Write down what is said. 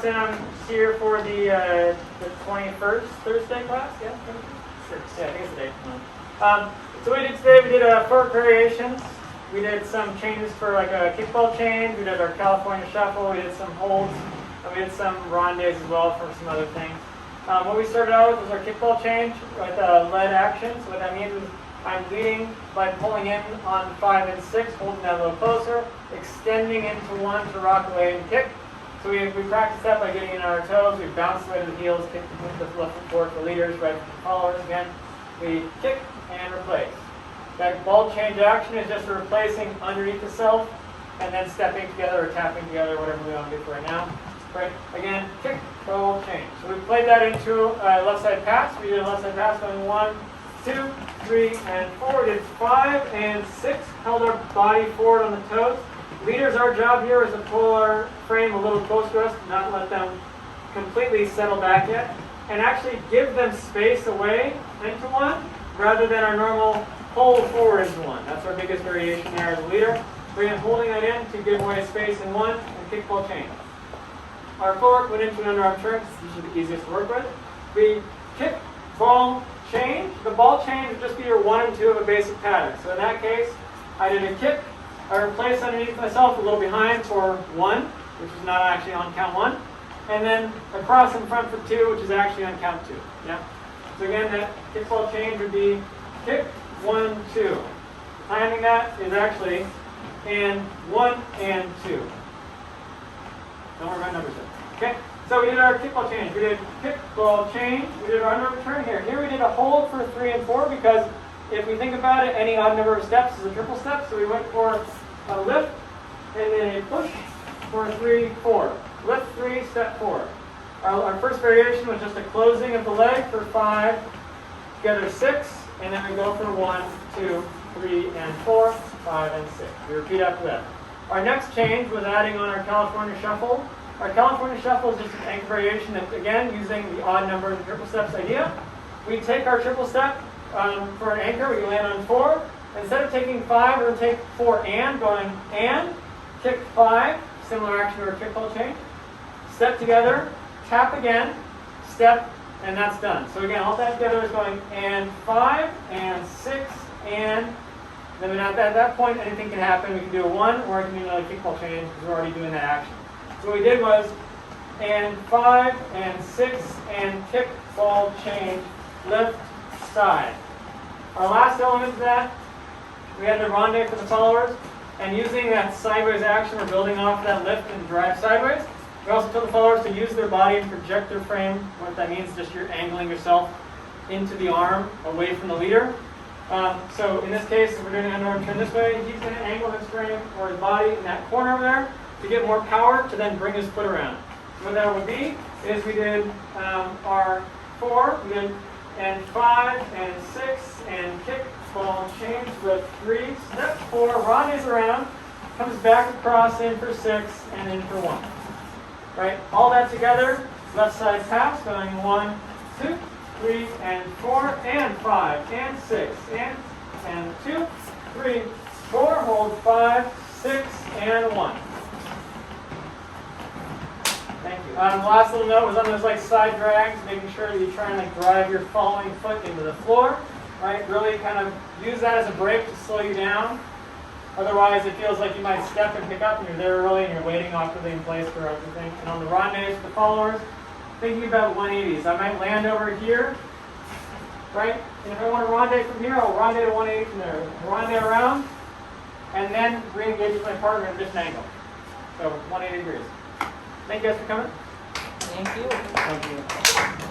cross in here for the 21st Thursday class. Yeah, 21st? Yeah, I think it's the date. So we did today, we did footwork variations. We did some changes for like a kickball change. We did our California shuffle. We did some holds. And we did some rondes as well for some other things. What we started out with was our kickball change with lead action. So what that means is I'm leading by pulling in on 5 and 6, holding that a little closer, extending into 1 to rock away and kick. So we practice that by getting in our toes. We bounce away to the heels, kick with the left foot forward for leaders, right foot for followers. Again, we kick and replace. That ball change action is just replacing underneath the self and then stepping together or tapping together, whatever we want to do for right now. Right? Again, kick, ball change. So we played that into a left side pass. We did a left side pass going 1, 2, 3, and 4. We did 5 and 6. Held our body forward on the toes. Leaders, our job here is to pull our frame a little closer to us, not let them completely settle back yet, and actually give them space away into 1 rather than our normal pull forward into 1. That's our biggest variation there as a leader. So again, holding that in to give away space in 1 and kick, ball change. Our footwork went into an underarm turn. This is the easiest to work with. We kick, ball, change. The ball change would just be your 1 and 2 of a basic pattern. So in that case, I did a kick. I replaced underneath myself a little behind for 1, which is not actually on count 1. And then across in front for 2, which is actually on count 2. Yeah. So again, that kick, ball change would be kick, 1, 2. Timing that is actually and 1 and 2. Don't worry about numbers there. Okay, so we did our kickball change. We did kickball change. We did our odd number turn here. Here we did a hold for 3 and 4 because if we think about it, any odd number of steps is a triple step. So we went for a lift and then a push for 3, 4. Lift 3, step 4. Our first variation was just a closing of the leg for 5, together 6, and then we go for 1, 2, 3, and 4, 5, and 6. We repeat after that. Our next change was adding on our California shuffle. Our California shuffle is just an anchor variation that, again, using the odd number and triple steps idea. We take our triple step for an anchor. We land on 4. Instead of taking 5, we're going to take 4 and, going and, kick 5, similar action to our kick, ball change. Step together, tap again, step, and that's done. So again, all that together is going and 5, and 6, and then at that point, anything can happen. We can do a 1, or I can do another kickball change because we're already doing that action. So what we did was, and 5, and 6, and kick, ball, change, lift, side. Our last element of that, we had the ronde for the followers, and using that sideways action, we're building off that lift and drive sideways. We also told the followers to use their body and project their frame. What that means is just you're angling yourself into the arm, away from the leader. So in this case, if we're doing an underarm turn this way, he's going to angle his frame or his body in that corner over there to get more power to then bring his foot around. So what that would be is we did our 4, we did and 5 and 6 and kick, ball, change, lift 3, step 4, rondes around, comes back across in for 6 and in for 1. Right? All that together, left side pass going 1, 2, 3, and 4, and 5, and 6, and 2, 3, 4, hold 5, 6, and 1. Thank you. The last little note was on those like side drags, making sure that you try and like drive your following foot into the floor, right? Really kind of use that as a brake to slow you down. Otherwise, it feels like you might step and pick up, and you're there early, and you're waiting awkwardly in place for everything. And on the rondes for the followers, thinking about 180s. I might land over here, right? And if I want to ronde from here, I'll ronde to 180 from there. Ronde around, and then re-engage with my partner at this angle. So 180 degrees. Thank you guys for coming. Thank you. Thank you.